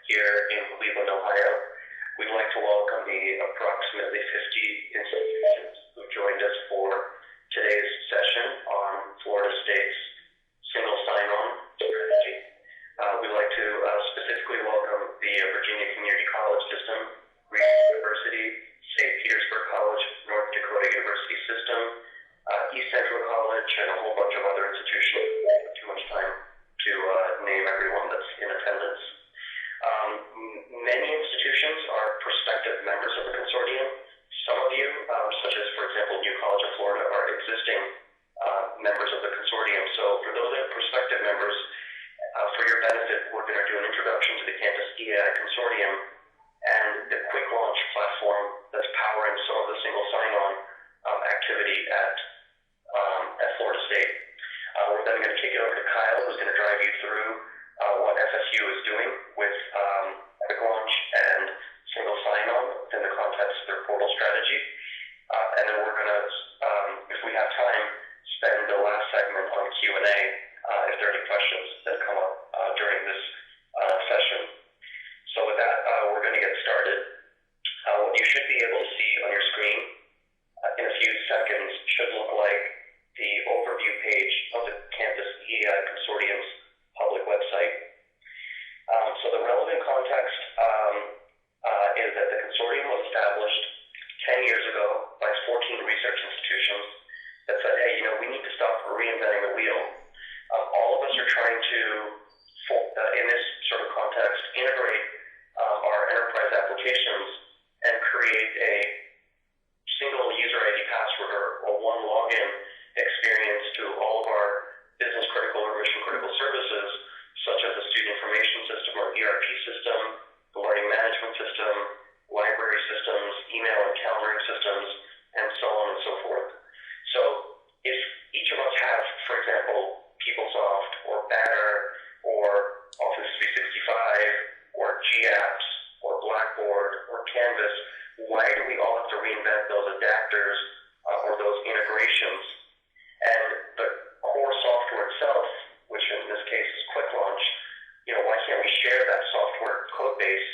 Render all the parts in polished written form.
here in Cleveland, Ohio. We'd like to welcome the approximately 50 institutions who joined us for today's session on Florida State's single sign-on strategy. We'd like to specifically welcome the Virginia Community College System, Regent University, St. Petersburg College, North Dakota University System, East Central College, and a whole bunch of other institutions. We don't have too much time to name everyone that's in attendance. Many institutions are prospective members of the consortium. Some of you, such as, for example, New College of Florida, are existing members of the consortium. So for those that are prospective members, for your benefit, we're going to do an introduction to the CampusEAI consortium and the QuickLaunch platform that's powering some of the single sign-on activity at Florida State. We're then going to kick it over to Kyle, who's going to drive you through what FSU is doing with QuickLaunch and single sign-on within the context of their portal strategy. And then we're going to, if we have time, spend the last segment on Q&A if there are any questions that come up during this session. So with that, we're going to get started. What you should be able to see on your screen in a few seconds should look like the overview page of the CampusEAI Consortium's public website. So the relevant context is that the consortium was established 10 years ago by 14 research institutions that said, hey, we need to stop reinventing the wheel. All of us are trying to, in this sort of context, integrate our enterprise applications and create a single user ID password or one login experience to all of our business critical or mission critical services, such as the student information system or ERP system, the learning management system, library systems, email and calendaring systems, and so on and so forth. So if each of us have, for example, PeopleSoft or Banner or Office 365 or GApps or Blackboard or Canvas, why do we all have to reinvent those adapters or those integrations? And the core software itself, which in this case is QuickLaunch, why can't we share that software code base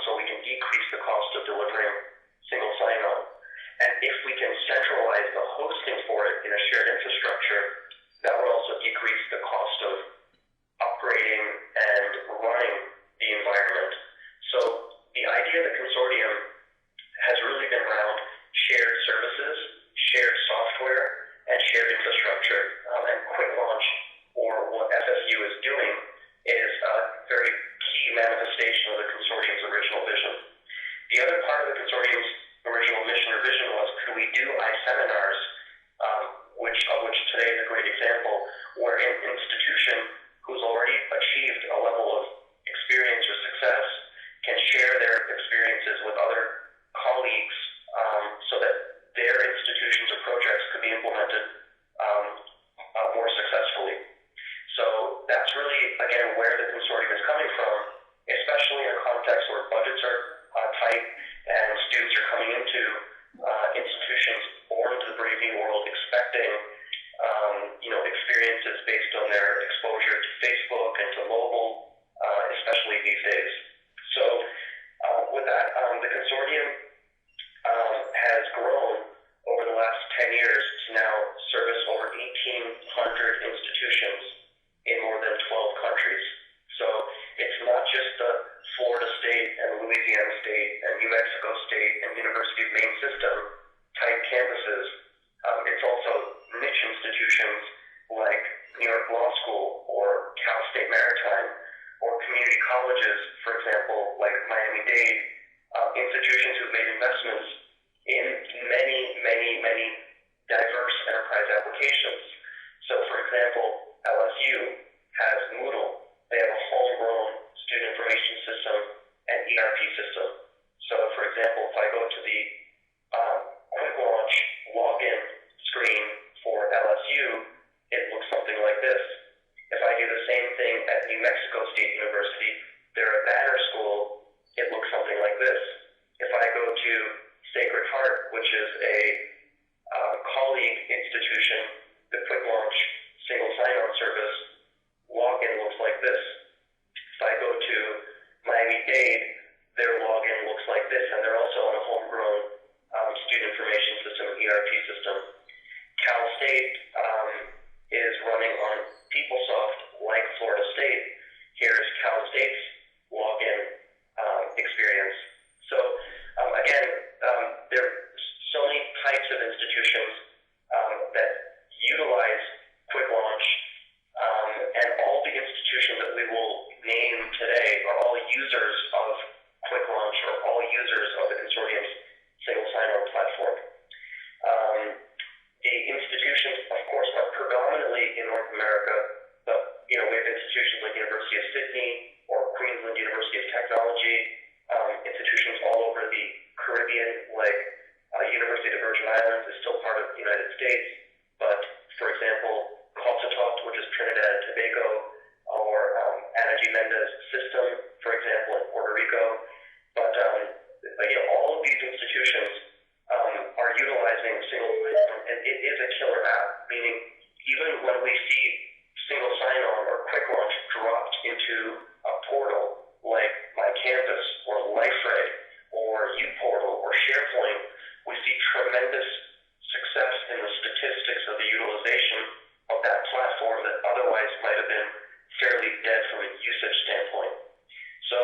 so we can decrease the cost of delivering single sign-on? And if we can centralize the hosting for it in a shared infrastructure, that would also decrease the cost of upgrading and running the environment. So the idea of the consortium has really been around shared services, shared software, and shared infrastructure. And QuickLaunch, or what FSU is doing, is a very key manifestation of the consortium's original vision. The other part of the consortium's original mission or vision was, could we do iSeminars, of which today is a great example, where an institution who's already achieved a level of experience or success can share their experiences with other colleagues so that their institutions or projects could be implemented more successfully. So that's really, again, where the consortium is coming from, especially in a context where budgets are tight and students are coming into institutions born into the Brave New World expecting experiences based on their exposure to Facebook and to mobile, especially these days. So with that, the consortium has grown over the last 10 years to now service over 1,800 institutions in more than 12 countries. So it's not just the Florida State and Louisiana State and New Mexico State and University of Maine system type campuses. It's also niche institutions like New York Law School or Cal State Maritime, or community colleges, for example, like Miami-Dade, institutions who've made investments in many, many, many diverse enterprise applications. So, for example, LSU has Moodle. They have a homegrown student information system and ERP system. So, for example, if I go to the QuickLaunch login screen for LSU, ERP system. Cal State is running on PeopleSoft like Florida State. Here's Cal State's login experience. So again, there are so many types of institutions that utilize QuickLaunch, and all the institutions that we will name today are all users of QuickLaunch or all users of the consortium's single sign-on platform. The institutions, of course, are predominantly in North America, but we have institutions like University of Sydney or Queensland University of Technology, institutions all over the Caribbean, like University of the Virgin Islands is still part of the United States, but for example, Cossatot, which is Trinidad and Tobago, or Ana G. Mendez System, for example, in Puerto Rico. But all of these institutions are utilizing single sign-on, and it is a killer app, meaning even when we see single sign-on or QuickLaunch dropped into a portal like My Campus or LifeRay or uPortal or SharePoint, we see tremendous success in the statistics of the utilization of that platform that otherwise might have been fairly dead from a usage standpoint. So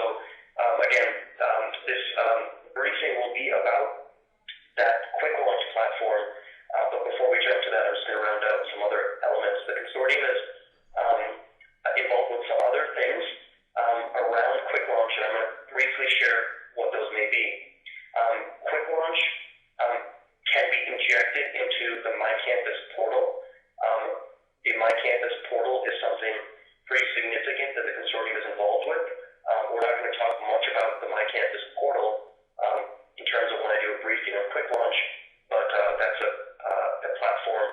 again, this briefing will be about that QuickLaunch platform, but before we jump to that, I'm just going to round out some other elements. The consortium is involved with some other things around QuickLaunch, and I'm going to briefly share what those may be. QuickLaunch can be injected into the My Campus portal. The My Campus portal is something pretty significant that the consortium is involved with. We're not going to talk much about the My Campus portal in terms of when I do a briefing on QuickLaunch, but that's a platform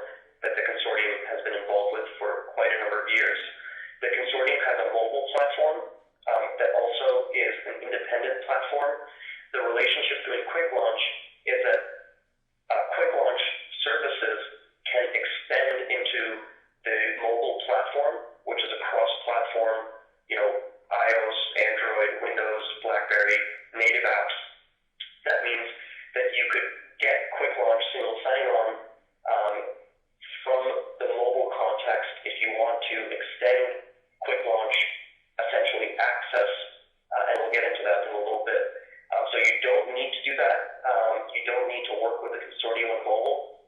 that the consortium has been involved with for quite a number of years. The consortium has a mobile platform that also is an independent platform. The relationship between QuickLaunch is that QuickLaunch services can extend into the mobile platform, which is a cross-platform, iOS, Android, Windows, BlackBerry, native apps. That means that you could get QuickLaunch single sign-on from the mobile context if you want to extend QuickLaunch essentially access, and we'll get into that in a little bit. So you don't need to do that. You don't need to work with the consortium on mobile,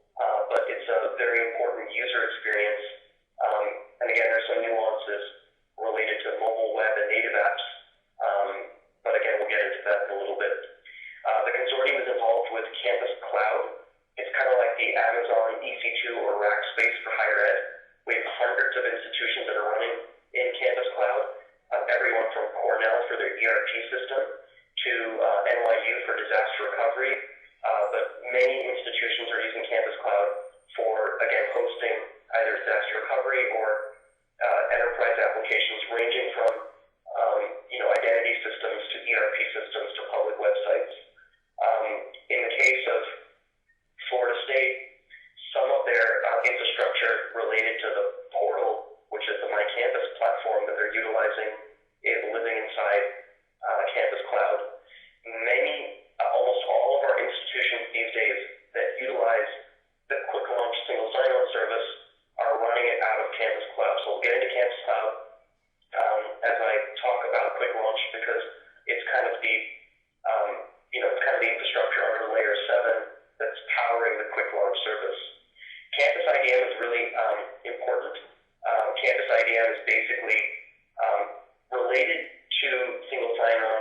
but it's a very important user experience. And again, there's some nuances related to mobile, web, and native apps. But again, we'll get into that in a little bit. The consortium is involved with Campus Cloud. It's kind of like the Amazon EC2 or Rackspace for higher ed. We have hundreds of institutions that are running in Campus Cloud, everyone from Cornell for their ERP system to NYU for disaster recovery. But many institutions are using Campus Cloud for, again, hosting either disaster recovery or enterprise applications ranging from identity systems to ERP systems to public websites. In the case of Florida State, some of their infrastructure related to the portal, which is the My Campus platform that they're utilizing, is living inside Campus Cloud. Almost all of our institutions these days that utilize the QuickLaunch single sign-on service are running it out of Campus Cloud. So we'll get into Campus Cloud as I talk about QuickLaunch, because it's kind of the infrastructure under layer 7 that's powering the QuickLaunch service. Campus IDM is really important. Campus IDM is basically related to single sign-on,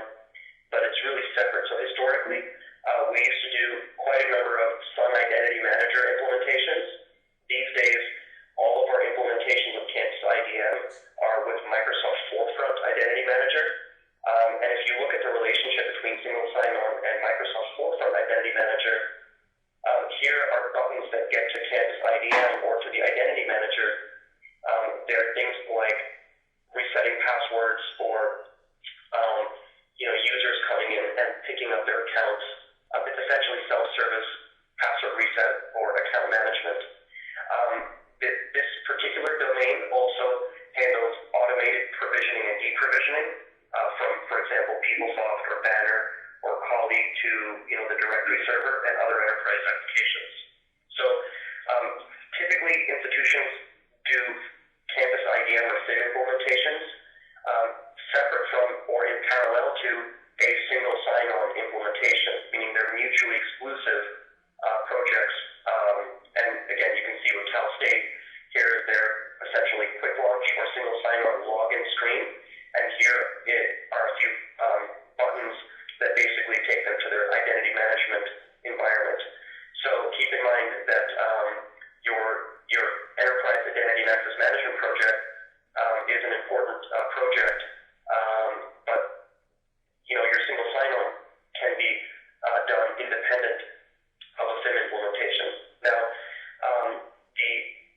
but it's really separate. So historically, we used to do quite a number of Sun Identity Manager implementations. These days, all of our implementations of Campus IDM are with Microsoft Forefront Identity Manager. And if you look at the relationship between single sign-on and Microsoft Forefront Identity Manager, here are buttons that get to Campus IDM or to the Identity Manager. There are things like resetting passwords or users coming in and picking up their accounts. It's essentially self-service password reset institutions do campus IDM or SIM implementations separate from or in parallel to a single sign-on implementation, meaning they're mutually exclusive projects. And again, you can see with Cal State, here is their essentially quick launch or single sign-on login screen, and here are a few buttons that basically take them to their identity management environment. So keep in mind that your enterprise identity and access management project is an important project, but your single sign-on can be done independent of a SIM implementation. Now,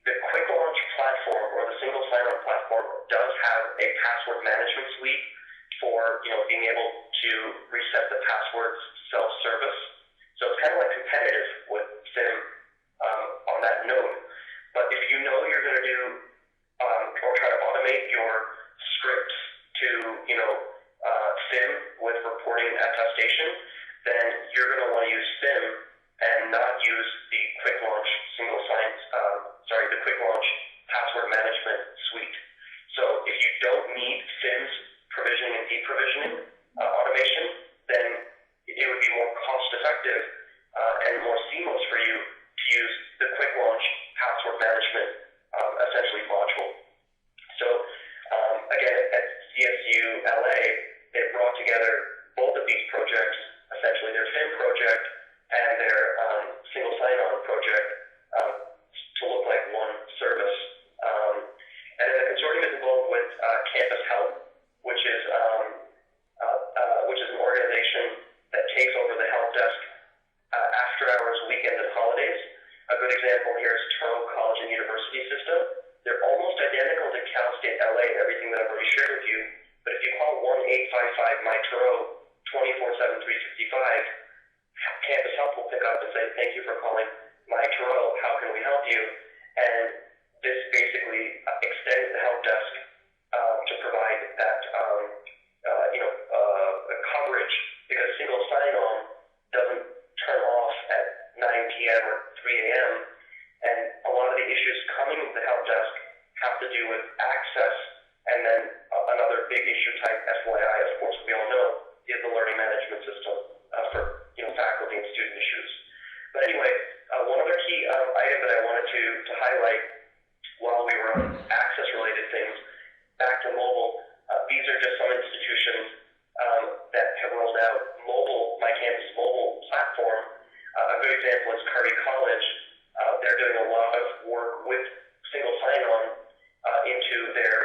the quick launch platform or the single sign-on platform does have a password management suite for being able to reset the passwords self-service. So it's kind of like competitive with SIM on that note. But if you know you're going to do or try to automate your scripts to SIM with reporting and attestation, then you're going to want to use SIM and not use the quick launch the quick launch password management suite. So if you don't need SIM's provisioning and deprovisioning automation, then it would be more cost effective and more seamless for you to use the quick launch password management essentially module. So again, at CSU LA, they brought together both of these projects, essentially their SIM project and their single sign-on project, to look like one service. And then the consortium is involved with Campus Health, which is an organization that takes over the help desk after hours, weekends, and holidays. A good example here is Toronto College and University System. They're almost identical to Cal State LA and everything that I've already shared with you, but if you call 1-855-MY-TORO 24/7, 365, Campus Health will pick up and say, "Thank you for calling MY-TORO. How can we help you?" And this basically extends the help desk to provide that coverage, because single sign-on doesn't turn off at 9 p.m. or 3 a.m. And a lot of the issues coming with the help desk have to do with access, and then another big issue type, FYI, of course, we all know, is the learning management system for faculty and student issues. But anyway, one other key item that I wanted to highlight while we were on access-related things, back to mobile, these are just some institutions that have rolled out My Campus mobile platform. A good example is Curry College. They're doing a lot of work with single sign-on into their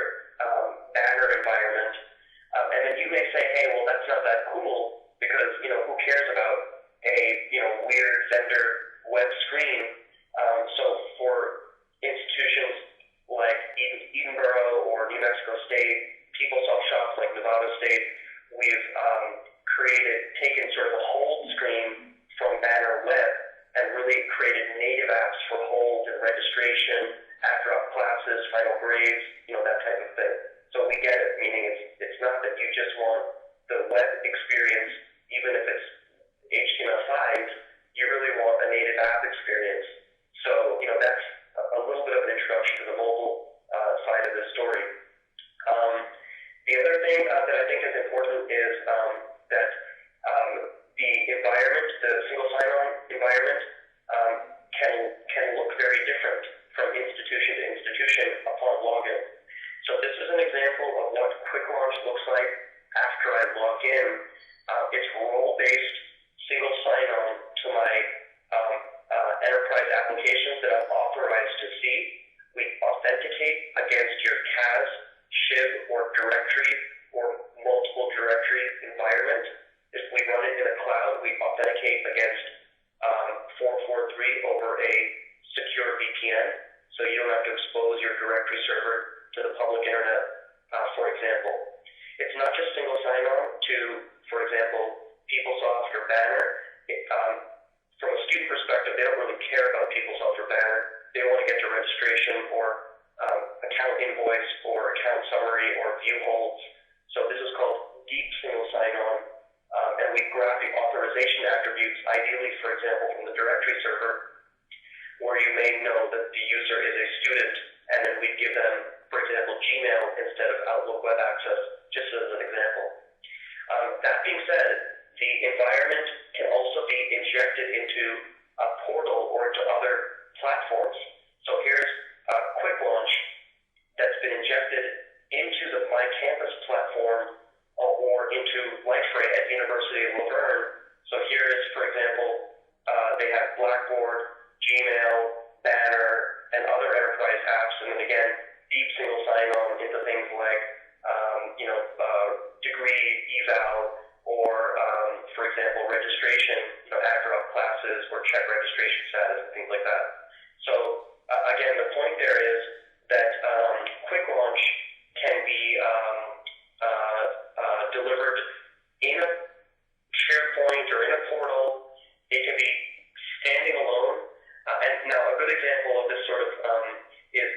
banner environment. And then you may say, hey, well, that's not that cool, because, who cares about a, weird vendor web screen? So for institutions like Edinburgh or New Mexico State, PeopleSoft shops like Nevada State, we've taken sort of a hold screen from Banner Web and really created native apps for hold and registration, add-drop classes, final grades, that type of thing. So we get it, meaning it's not that you just want the web experience, even if it's HTML5, you really want a native app experience. So, that's a little bit of an introduction to the mobile side of this story. The other thing that I think is important is that the environment, the single sign-on environment, can look very different from institution to institution upon login. So this is an example of what Quick Launch looks like after I log in. It's role-based single sign-on to my enterprise applications that I'm authorized to see. We authenticate against your CAS, SHIB, or directory, or multiple directory environment. If we run it in the cloud, we authenticate against 443 over a secure VPN, so you don't have to expose your directory server to the public internet, for example. It's not just single sign-on to, for example, PeopleSoft or Banner. From a student perspective, they don't really care about PeopleSoft or Banner. They want to get to registration or account invoice or account summary or view holds. So this is called deep single sign-on, and we grab the authorization attributes, ideally, for example, from the directory server, where you may know that the user is a student, and then we give them, for example, Gmail instead of Outlook Web Access, just as an example. That being said, the environment can also be injected into a portal or into other platforms. So here's QuickLaunch that's been injected into the My Campus platform or into Liferay at University of Laverne. So here is, for example, they have Blackboard, Gmail, Banner, and other enterprise apps, and then again, deep single sign-on into things like, degree, eval, or, for example, registration, add drop classes, or check registration status, and things like that. So, again, the point there is that QuickLaunch can be delivered in a SharePoint or in a portal. It can be standing alone. And now a good example of this sort of is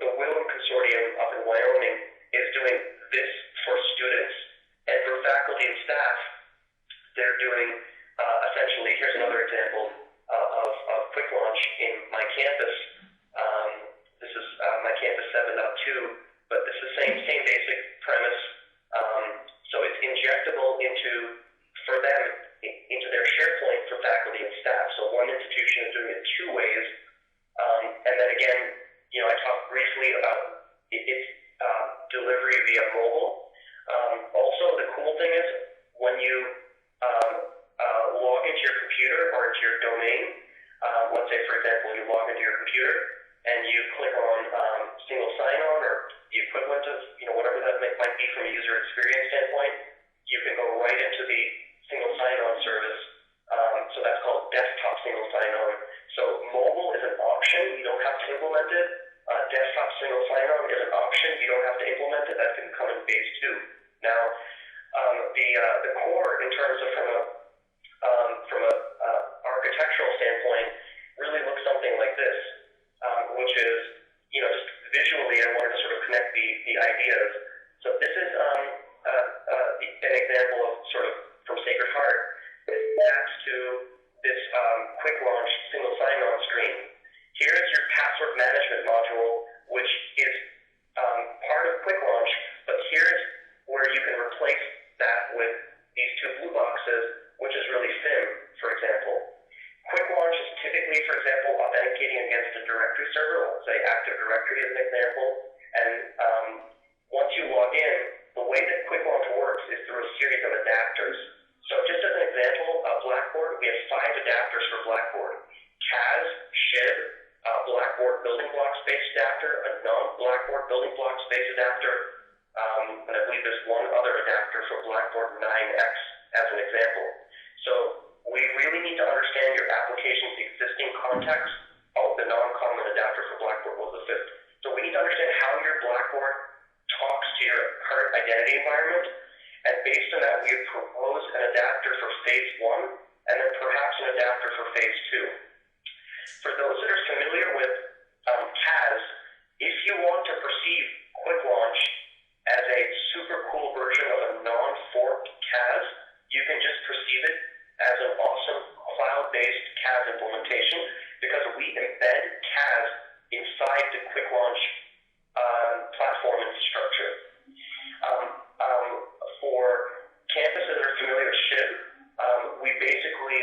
the Willem Consortium up in Wyoming is doing this for students. And for faculty and staff, they're doing essentially, here's another example of QuickLaunch in My Campus. This is My Campus 7.2, but this is the same basic premise. So it's injectable for them, into their SharePoint for faculty and staff. So one institution is doing it two ways. And then again, I talked briefly about its delivery via mobile. Also, the cool thing is when you log into your computer or into your domain, let's say, for example, you log into your computer and you click on single sign-on or the equivalent of, whatever that might be from a user experience standpoint, you can go right into the single sign-on service. So that's called desktop single sign-on. So mobile is an option. You don't have to implement it. Desktop single sign-on is an option. You don't have to implement it. That's going to come in phase 2. Now, the core in terms of from a architectural standpoint really looks something like this, which is, just visually, I wanted to sort of connect the ideas. So this is an example of sort of from Sacred Heart. This adds to this QuickLaunch single sign-on screen. Here is your password management module, which is part of QuickLaunch, but here's where you can replace that with these two blue boxes, which is really SIM, for example. QuickLaunch is typically, for example, authenticating against a directory server, let's say Active Directory as an example, and once you log in, the way that QuickLaunch works is through a series of adapters. So just as an example, Blackboard, we have 5 adapters for Blackboard. CAS, SHIB, Blackboard building block space adapter, a non-Blackboard building block space adapter, and I believe there's one other adapter for Blackboard 9X as an example. So we really need to understand your application's existing context. Oh, the non-common adapter for Blackboard was the 5th. So we need to understand how your Blackboard talks to your current identity environment, and based on that, we propose an adapter for phase 1, and then perhaps an adapter for phase 2. For those that are familiar with CAS, if you want to perceive QuickLaunch as a super cool version of a non-forked CAS, you can just perceive it as an awesome cloud-based CAS implementation, because we embed CAS inside the QuickLaunch platform infrastructure. For campuses that are familiar with SHIB, we basically,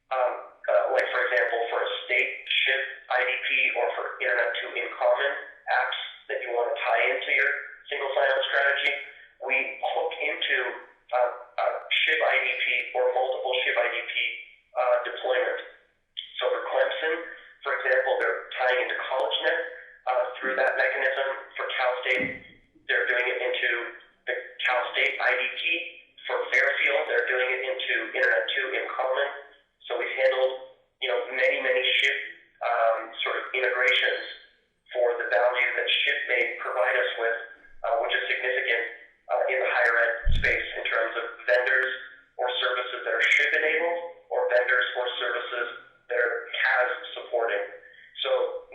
like for example, for a state SHIB IDP or for Internet to in common apps that you want to tie into your single sign-on strategy, we hook into SHIB IDP or multiple SHIB IDP deployment. So for Clemson, for example, they're tying into CollegeNet through that mechanism. For Cal State, they're doing it into the Cal State IDP. For Fairfield, they're doing it into Internet 2 in common. So we've handled, many SHIB sort of integrations for the value that SHIB may provide us with, which is significant in the higher ed space in terms of vendors or services that are SHIB enabled, or vendors or services that are CAS supporting. So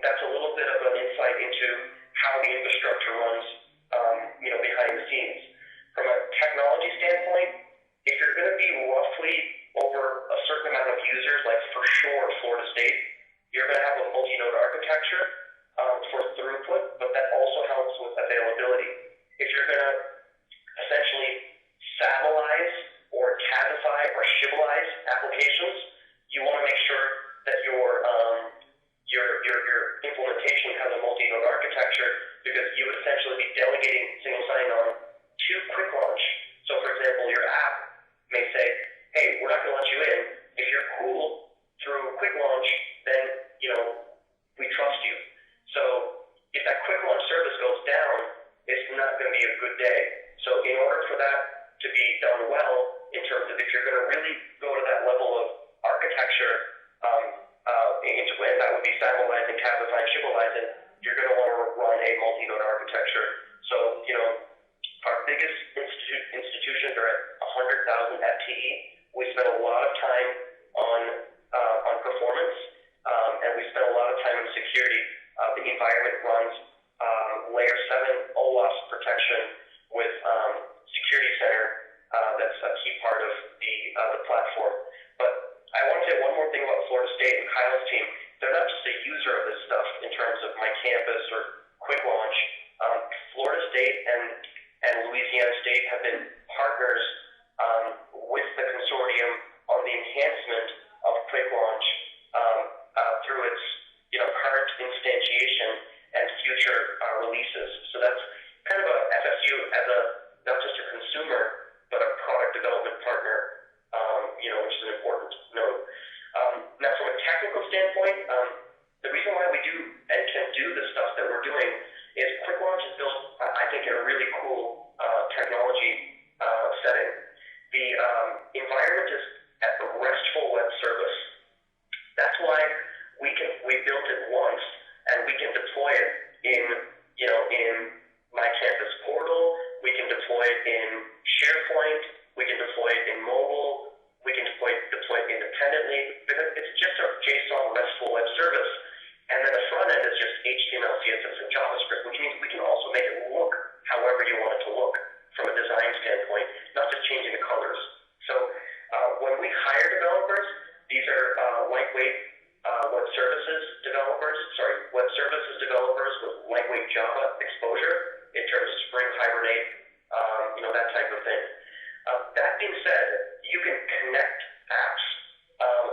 that's a little bit of an insight into how the infrastructure runs, behind the scenes. From a technology standpoint, if you're going to be roughly over a certain amount of users, like for sure Florida State, you're going to have a Travelizing, Cabify, Shipalizing, you're going to want to run a multi-node architecture. So, our biggest institutions are at 100,000 FTE. We spend a lot of time on performance, and we spend a lot of time in security. The environment runs layer 7 OWASP protection with Security Center. That's a key part of the platform. But I want to say one more thing about Florida State and Kyle's team. They're not just a user of this stuff in terms of My Campus or QuickLaunch. Florida State and Louisiana State have been partners with the consortium on the enhancement of QuickLaunch through its current instantiation and future releases. So that's kind of a FSU as not just a consumer, but a product development partner, which is an important note. Now, from a technical standpoint, the reason why we do and can do the stuff that we're doing is QuickLaunch is built, I think, in a really cool technology setting. The environment is at the RESTful web service. That's why we built it once, and we can deploy it in My Campus portal. We can deploy it in SharePoint. We can deploy it in mobile. We can deploy it independently, because it's just a JSON RESTful web service. And then the front end is just HTML, CSS, and JavaScript, which means we can also make it look however you want it to look from a design standpoint, not just changing the colors. So when we hire developers, these are lightweight web services developers with lightweight Java exposure in terms of Spring, Hibernate, that type of thing. That being said, you can connect apps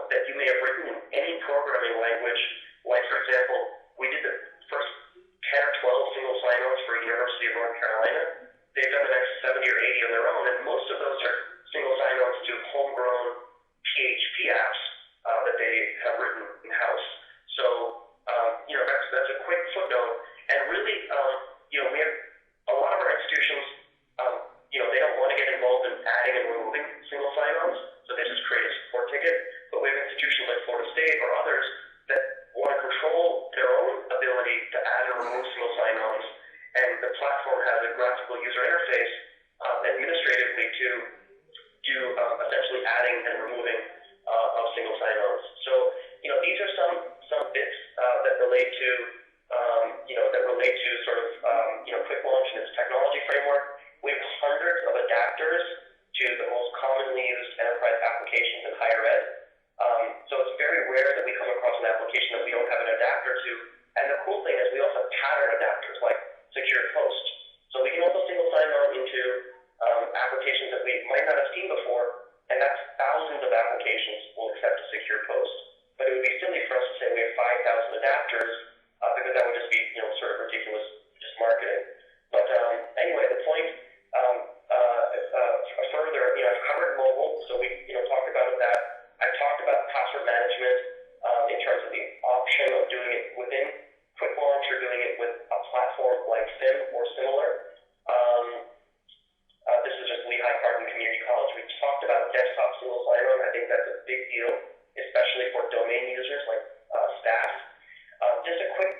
that you may have written in any programming language. Like, for example, we did the first 10 or 12 single sign-ons for University of North Carolina. They've done the next 70 or 80 on their own, and most of those are single sign-ons to homegrown PHP apps that they have written in-house. So, that's a quick footnote. And really, we have a lot of our institutions, they don't want to get involved in adding and removing single sign-ons, so they just create a support ticket. But we have institutions like Florida State or others that want to control their own ability to add and remove single sign-ons, and the platform has a graphical user interface administratively to do essentially adding and removing of single sign-ons. So, these are some bits that relate to sort of QuickLaunch and its technology framework. We have hundreds of adapters to the most commonly used enterprise applications in higher ed. So it's very rare that we come across an application that we don't have an adapter to. And the cool thing is we also have pattern adapters like Secure Post. So we can also single sign on into applications that we might not have seen before, and that's thousands of applications will accept a Secure Post. But it would be silly for us to say we have 5,000 adapters, because that would just be sort of ridiculous, just marketing. But anyway, the point further, I've covered mobile, so we talked about that. I've talked about password management in terms of the option of doing it within QuickLaunch or doing it with a platform like SIM or similar. This is just Lehigh Carbon Community College. We talked about desktop single sign-on. I think that's a big deal, especially for domain users like staff. Just a quick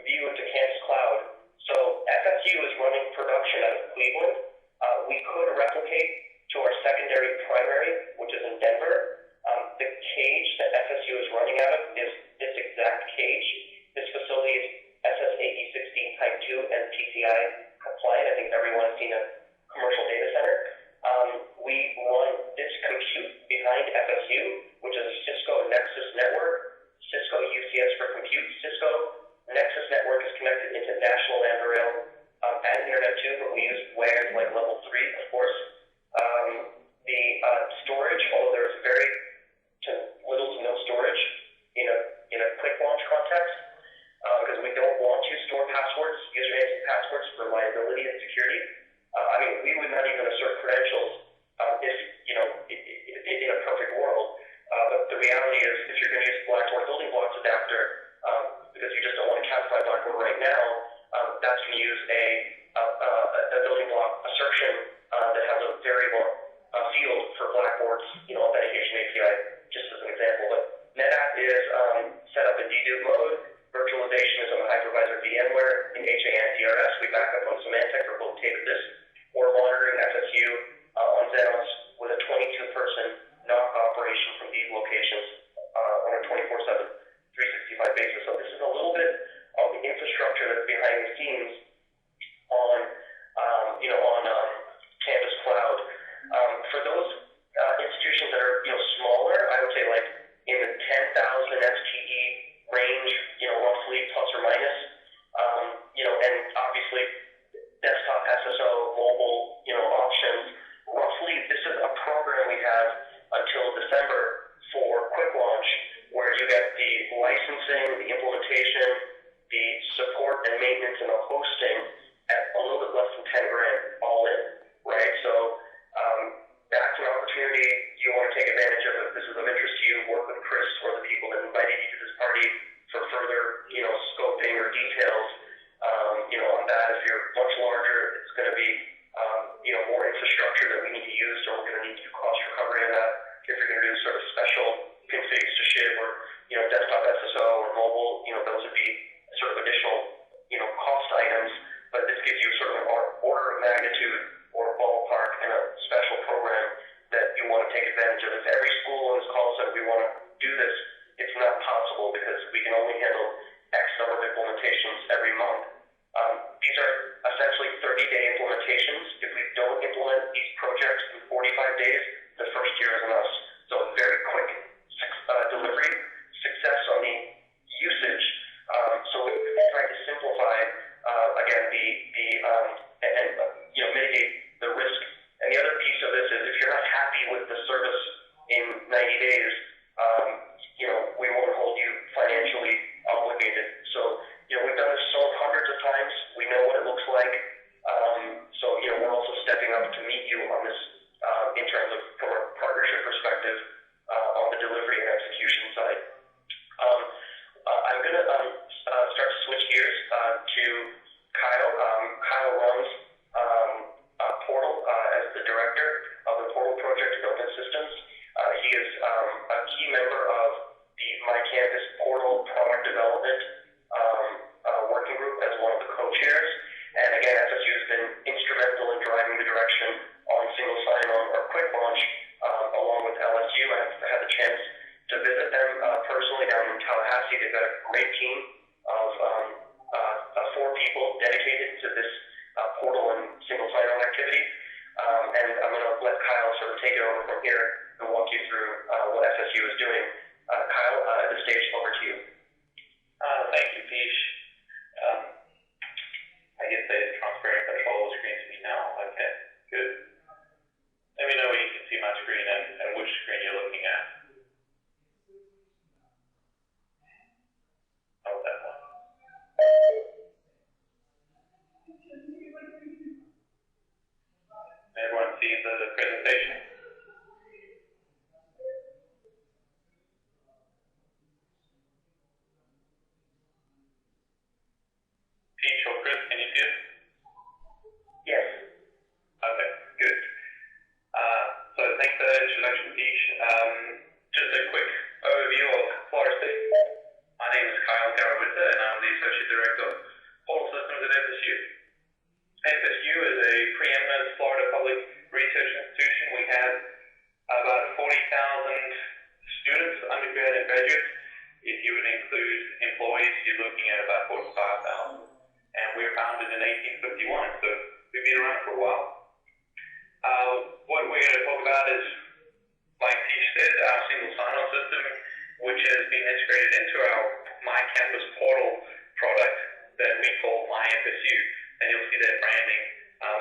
view into Campus Cloud. So FSU is running production out of Cleveland. We could replicate to our secondary primary, which is in Denver. The cage that FSU is running out of is this exact cage. This facility is SSAE 16 Type 2 and PCI compliant. I think everyone has seen a commercial data center. We run this compute behind FSU, which is a Cisco Nexus network. Cisco UCS for compute. Cisco Nexus network is connected into National Land Rail and Internet too, but we use WAN like level 3, of course. The storage, although there's very little to no storage in a QuickLaunch context, because we don't want to store passwords, usernames and passwords for liability and security. We would not even assert credentials if in a perfect world. But the reality is, if you're going to use Blackboard building blocks adapter, because you just don't want to Cabify Blackboard right now, that's going to use a building block assertion that has a variable field for Blackboard's authentication API, just as an example. But NetApp is set up in dedupe mode. HANDRS. We back up on Symantec for both tape disk. We're monitoring FSU on Xenos with a 22-person NOC operation from these locations on a 24/7, 365 basis. So this is a little bit of the infrastructure that's behind the scenes on, Campus Cloud. For those institutions that are, smaller, I would say like in the 10,000 FTE range, roughly plus or minus, and obviously desktop SSO, mobile, options. Roughly, this is a program we have until December for QuickLaunch, where you get the licensing, the implementation, the support and maintenance, and the hosting at a little bit less than 10 grand all in, right? So that's an opportunity you want to take advantage of. If this is of interest to you, work with Chris or the people that invited you to this party for further, scoping or details, on that. If you're much larger, it's going to be, more infrastructure that we need to use, so we're going to need to do cost recovery on that. If you're going to do sort of special configs to ship or, desktop SSO or mobile, those would be sort of additional, cost items. But this gives you sort of an order of magnitude or ballpark and a special program that you want to take advantage of. If every school on this call said we want to do this, it's not possible because we can only handle X number of implementations every month. These are essentially 30-day implementations. If we don't implement these projects in 45 days, the first year is on us. So very quick delivery, success on the usage. So we try to simplify, again, and mitigate the risk. And the other piece of this is if you're not happy with the service in 90 days, we won't hold you financially obligated. So, we've done this hundreds of times. We know what it looks like. So, we're also stepping up to meet you on this in terms of from a partnership perspective on the delivery and execution side. I'm going to start to switch gears to Kyle. Kyle runs Portal as the director of the Portal project in Open Systems. He is a key member of the My Campus Portal product development working group as one of the co-chairs. And again, FSU has been instrumental in driving the direction on single sign-on or quick launch along with LSU. I've had the chance to visit them personally down in Tallahassee. They've got a great team of 4 people dedicated to this portal and single sign-on activity. And I'm going to let Kyle sort of take it over from here and walk you through what FSU is doing. Kyle, the stage over to you. Thank you, Peach. I guess they transparent control the screen to me now. Okay, good. Let me know when you can see my screen and which screen you're looking at. Oh, that one. Everyone sees the presentation? Peach or Chris, can you see it? Yes. Okay, good. So thanks for the introduction, Peach. Just a quick overview of Florida State. My name is Kyle Gower-Winter, and I'm the Associate Director of Portal Systems at FSU. FSU is a preeminent Florida public research institution. We have about 40,000 students, undergrad and graduates. If you would include employees, you're looking at about 45,000. And we were founded in 1851, so we've been around for a while. What we're going to talk about is, like Peach said, our single sign-on system, which has been integrated into our My Campus Portal product that we call My FSU. And you'll see that branding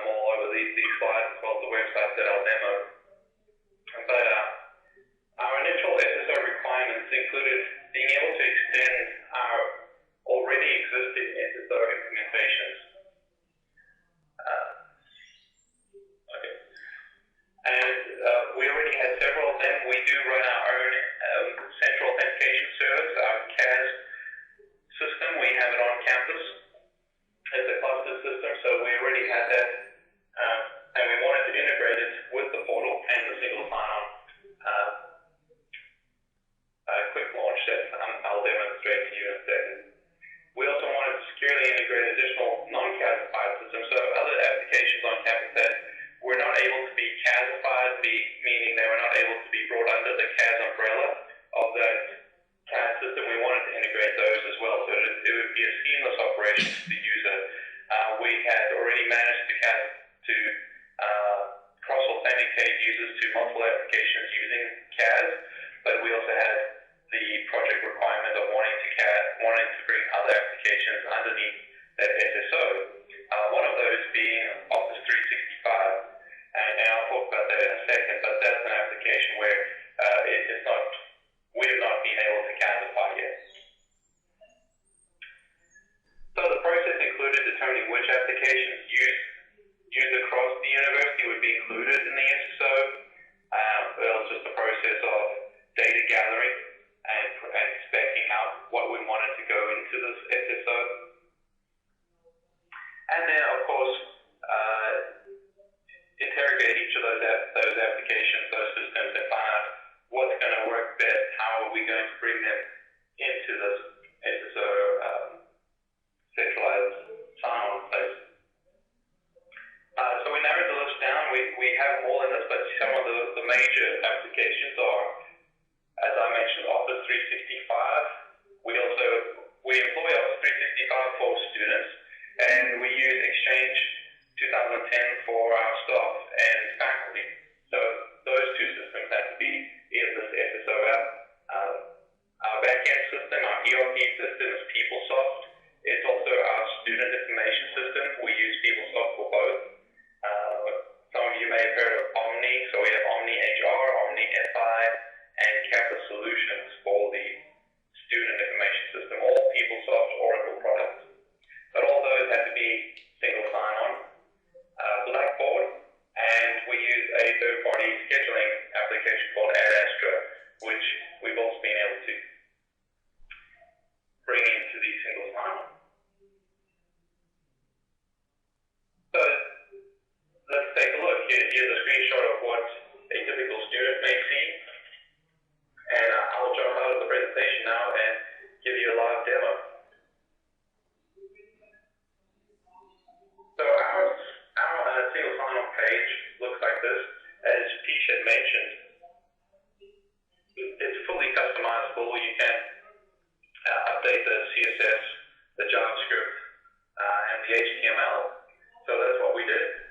all over these slides as well as the website that I'll demo. But our initial SSO requirements included being able to extend our already existing SSO implementations. Okay. And we already had several of them. We do run our own central authentication service, our CAS we had already managed to cross-authenticate users to multiple applications using CAS, but we also had the project requirement of wanting to bring other applications underneath that SSO. One of those being Office 365, and I'll talk about that in a second, but that's an application where we have not been able to CASify yet. So the process included determining which applications used across the university would be included in the SSO. It was just a process of data gathering and specking out what we wanted to go into this SSO. And then, of course, interrogate each of those applications, those systems, and find out what's going to work best, how are we going to bring them into this SSO centralized sign-on place. So we narrowed the list down. We have more in this, but some of the major applications are, as I mentioned, Office 365. We employ Office 365 for students, and we use Exchange 2010 for our staff and faculty. So those two systems have to be in this SSO app. Our backend system, our ERP system, is PeopleSoft. It's also our student information system. We use PeopleSoft for both. Some of you may have heard of Omni, so we have Omni HR, Omni FI, and Campus Solutions for the student information system, all PeopleSoft Oracle products. But all those have to be single sign-on. Blackboard, and we use a third-party scheduling application called AdAstra, which we've also been able to bring into the single sign-on. So let's take a look. Here's a screenshot of what a typical student may see, and I'll jump out of the presentation now and give you a live demo. So our single sign-on page looks like this. As Peach had mentioned, it's fully customizable. You can update the CSS, the JavaScript, and the HTML. So that's what we did.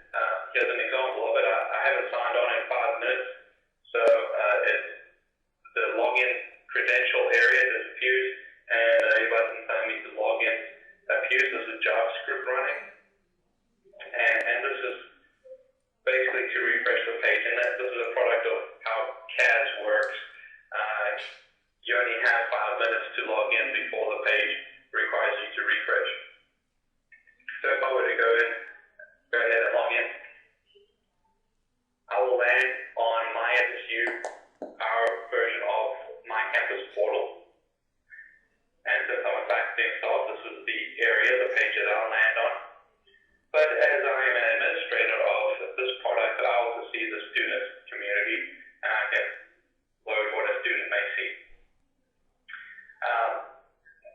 Here's an example of it. I haven't signed on in 5 minutes, so the login credential area disappears, and a button telling me to log in appears. This is JavaScript running. And this is basically to refresh the page, and this is a product of how CAS works. You only have 5 minutes to log in before the page requires you to refresh. So if I were to go ahead and log in, I will land on my FSU, our version of my campus portal. And since I'm a faculty staff, this is the area, the page that I'll land on. But as I am an administrator of this product, I also see the student community, and I can load what a student may see.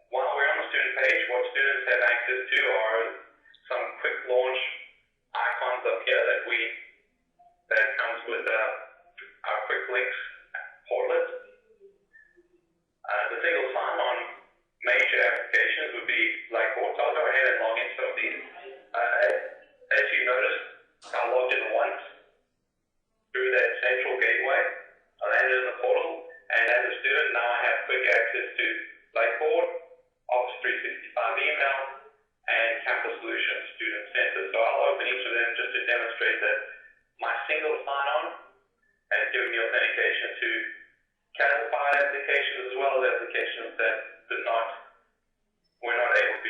While we're on the student page, what students have access to are some quick launch icons up here that comes with our quick links portlet. The single sign-on major applications would be like what. I'll go ahead and log in some of these. As you noticed, I logged in once through that central gateway. I landed in the portal, and as a student, now I have quick access to Blackboard, Office 365 email, and Campus Solutions Student Center. So I'll open each of them just to demonstrate that my single sign-on has given me authentication to CASify applications as well as applications that we're not able to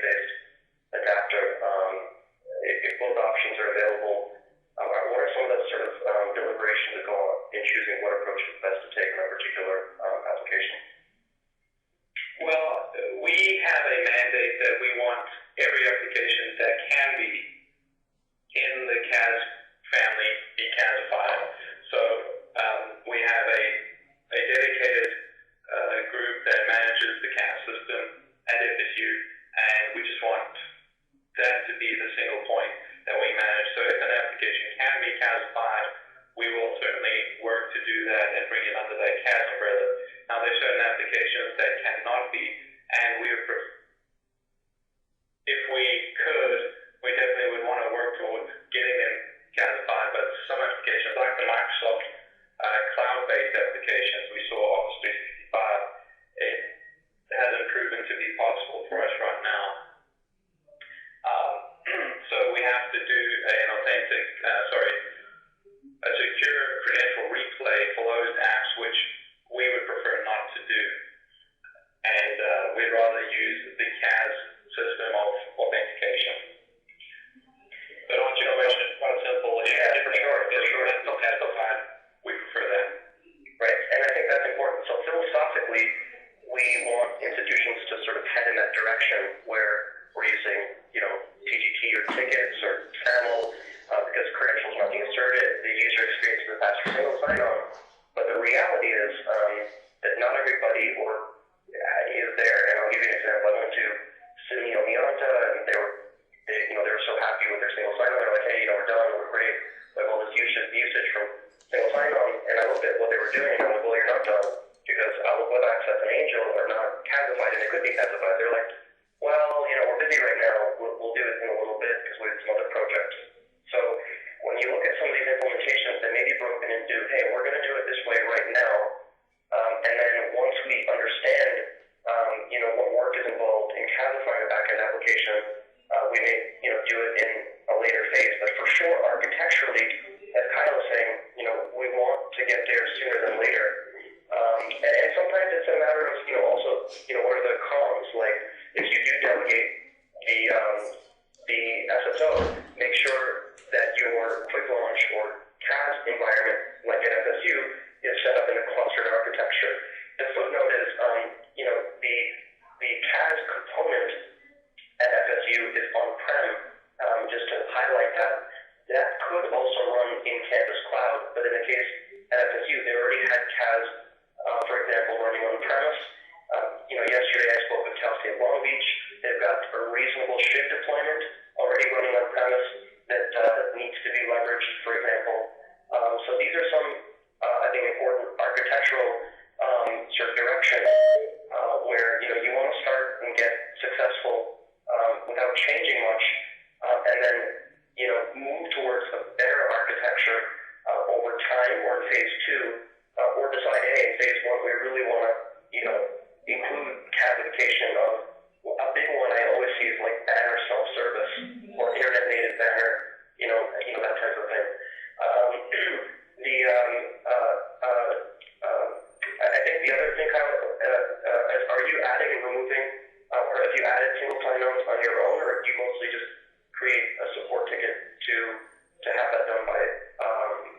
site-based adapter. If both options are available, what are some of the sort of deliberations that go on in choosing what approach is best to take in a particular application? Well, we have a mandate that we want every application that can be in the CAS family be CASified. So we have a dedicated group that manages the CAS system at FSU, and we just want that to be the single point that we manage. So if an application can be CASified, we will certainly work to do that and bring it under that CAS umbrella. Now, there's certain applications that cannot be, and if we could, we definitely would want to work towards getting them CASified, but some applications, like the Microsoft cloud-based applications, we saw Office 365, it hasn't proven to be possible for us right now. So we have to do a secure credential replay for those apps, which we would prefer not to do. And we'd rather use the CAS system of authentication. But on your question, it's quite simple. Yeah, for sure. CASified, we prefer that. Right, and I think that's important. So philosophically, we want institutions to sort of head in that direction where we're using, TGT or tickets or SAML because credentials are not being asserted, the user experience is fast for single sign-on. But the reality is that not everybody is there. And I'll give you an example. I went to SUNY Oneonta, and they were so happy with their single sign-on. They're like, hey, we're done, we're great. We have all this usage from single sign-on. And I looked at what they were doing, and I'm like, well, you're not done because Outlook Web Access and Angel are not CASified, and they could be CASified. They're like, well, we're busy right now. We'll do it in a little bit because we have some other projects. So when you look at some of these implementations, they may be broken into, hey, we're going to do it this way right now. And then once we understand, what work is involved in CASifying a backend application, we may, do it in a later phase. But for sure, architecturally, as Kyle was saying, we want to get there sooner than later. And sometimes it's a matter of, also, what are the cons? Like, if you do delegate the SSO, make sure that your QuickLaunch or CAS environment, like at FSU, is set up in a clustered architecture. The footnote is, the CAS component at FSU is on-prem. Just to highlight that could also run in Campus Cloud, but in the case at FSU, they already had CAS, for example, running on-premise. Yesterday I spoke with Cal State Long Beach. They've got a reasonable SHID deployment already running on-premise that needs to be leveraged, for example. So these are some, I think, important architectural sort of direction where, you want to start and get successful without changing much, and then, move towards a better architecture over time or in phase two, or decide, hey, in phase one, we really want to, include CASification of a big one I always see is like banner self-service or internet native banner, that type of thing. I think the other thing, Kyle, are you adding and removing, or have you added single sign-ons on your own, or do you mostly just create a support ticket to have that done by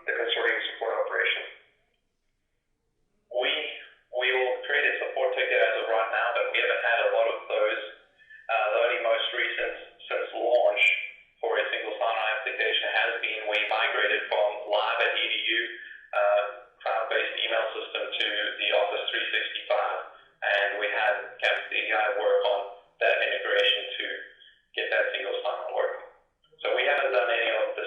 the consortium support operation? We will create a support ticket as of right now, but we haven't had a lot of those. The only most recent since launch for a single sign-on application has been we migrated from live at EDU cloud-based email system to the Office 365, and we had CampusEAI work on that integration to get that single sign-on working. So we haven't done any of the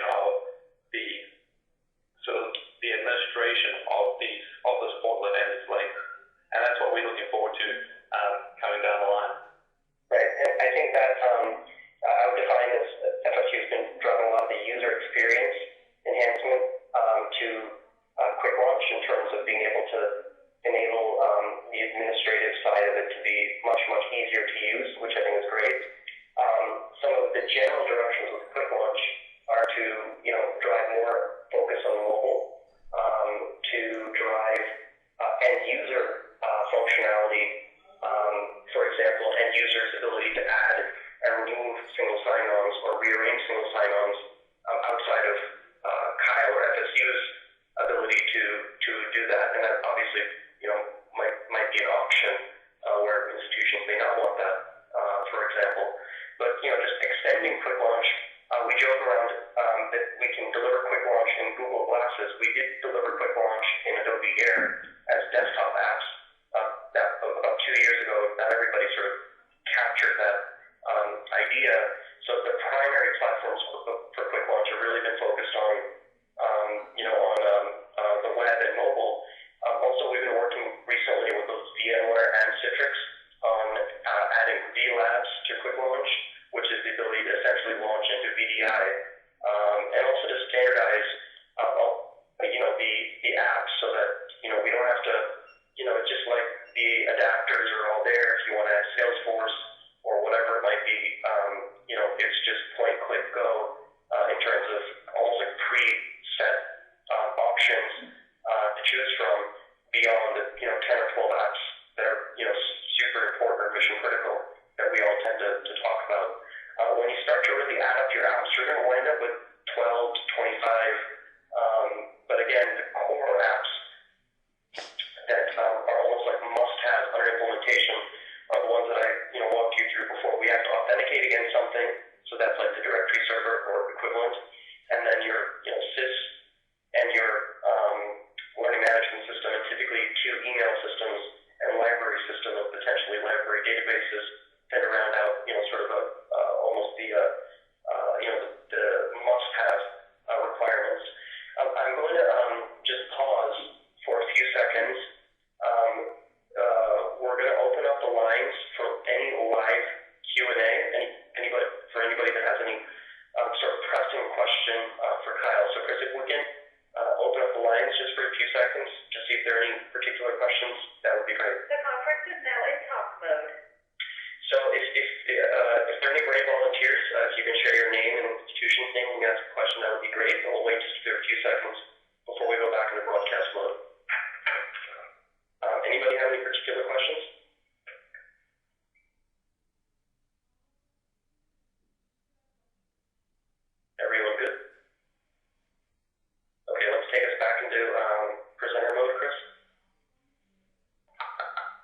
of the the administration of this portlet and its links, and that's what we're looking forward to coming down the line. Right, and I think that I would define this, FSU has been driving a lot of the user experience enhancement to QuickLaunch in terms of being able to enable the administrative side of it to be much, much easier to use, which I think is great. Some of the general directions with QuickLaunch are to, drive more focus on mobile, to drive end user functionality. For example, end users' ability to add and remove single sign-ons or rearrange single sign-ons outside of Kyle or FSU's ability to do that, and that obviously might be an option where institutions may not want that, for example. But just extending QuickLaunch, we joke around that we can deliver QuickLaunch in Google Glasses. We did deliver QuickLaunch in Adobe Air as desktop apps about 2 years ago. Not everybody sort of captured that idea. So the primary platforms for QuickLaunch have really been focused on the web and mobile. Also, we've been working recently with both VMware and Citrix on adding VLabs to QuickLaunch, which is the ability to essentially launch into VDI, and also to standardize the apps so that we don't have to it's just like the adapters are all there if you want to add Salesforce or whatever it might be. It's just point, click, go in terms of almost like pre-set options to choose from beyond the 10 or 12 apps that are super important or mission critical that we all tend to talk about. When you start to really add up your apps, you're going to wind up with 12 to 25. But again, the core apps that are almost like must-have under implementation are the ones that I walked you through before. We have to authenticate against something, so that's like the directory server or equivalent, and then your sys and your learning management system, and typically 2 email systems and library system of potentially library databases that round out sort of almost the must-have requirements. I'm going to just pause for a few seconds. We're going to open up the lines for any live Q&A. Anybody that has any sort of pressing question for Kyle. So Chris, if we can open up the lines just for a few seconds to see if there are any particular questions, that would be great. The conference is now in talk mode. So if there are any brave volunteers, if you can share your name and institution's name when you ask a question, that would be great. And we'll wait just for a few seconds before we go back into broadcast mode. Anybody have any particular questions? Everyone good? Okay, let's take us back into presenter mode, Chris.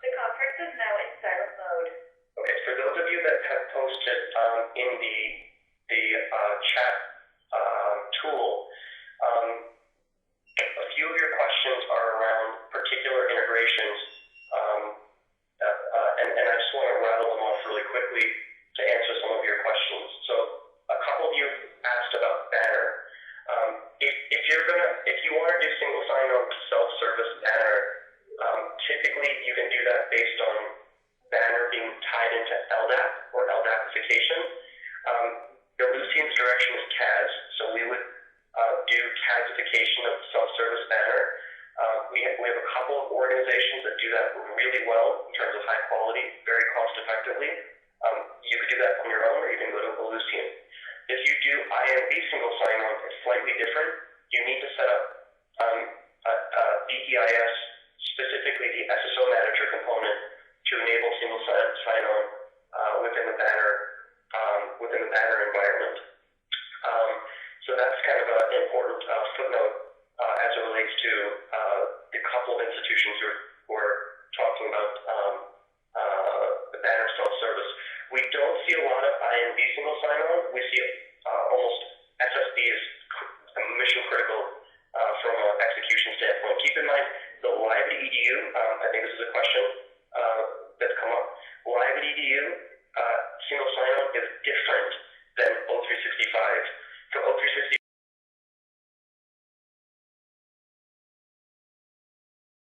The conference is now in silent mode. Okay, for those of you that have posted in the chat tool, a few of your questions are around particular integrations, and I just want to rattle them off really quickly to answer some of your questions. So a couple of you asked about Banner. If you want to do single sign-on self-service Banner, typically you can do that based on Banner being tied into LDAP or LDAPification. Lucian's direction is CAS, so we would do CASification of self-service Banner. We have a couple of organizations that do that really well in terms of high quality, very cost effectively. You could do that on your own, or you can go to Lucian. If you do IMB single sign-on, it's slightly different. You need to set up BEIS, specifically the SSO manager component, to enable single sign-on within the Banner environment. So that's kind of an important footnote as it relates to the couple of institutions who are talking about the Banner self-service. We don't see a lot of IMB single sign-on. We see almost SSB is mission critical from an execution standpoint. Keep in mind the live EDU. I think this is a question that's come up. Live EDU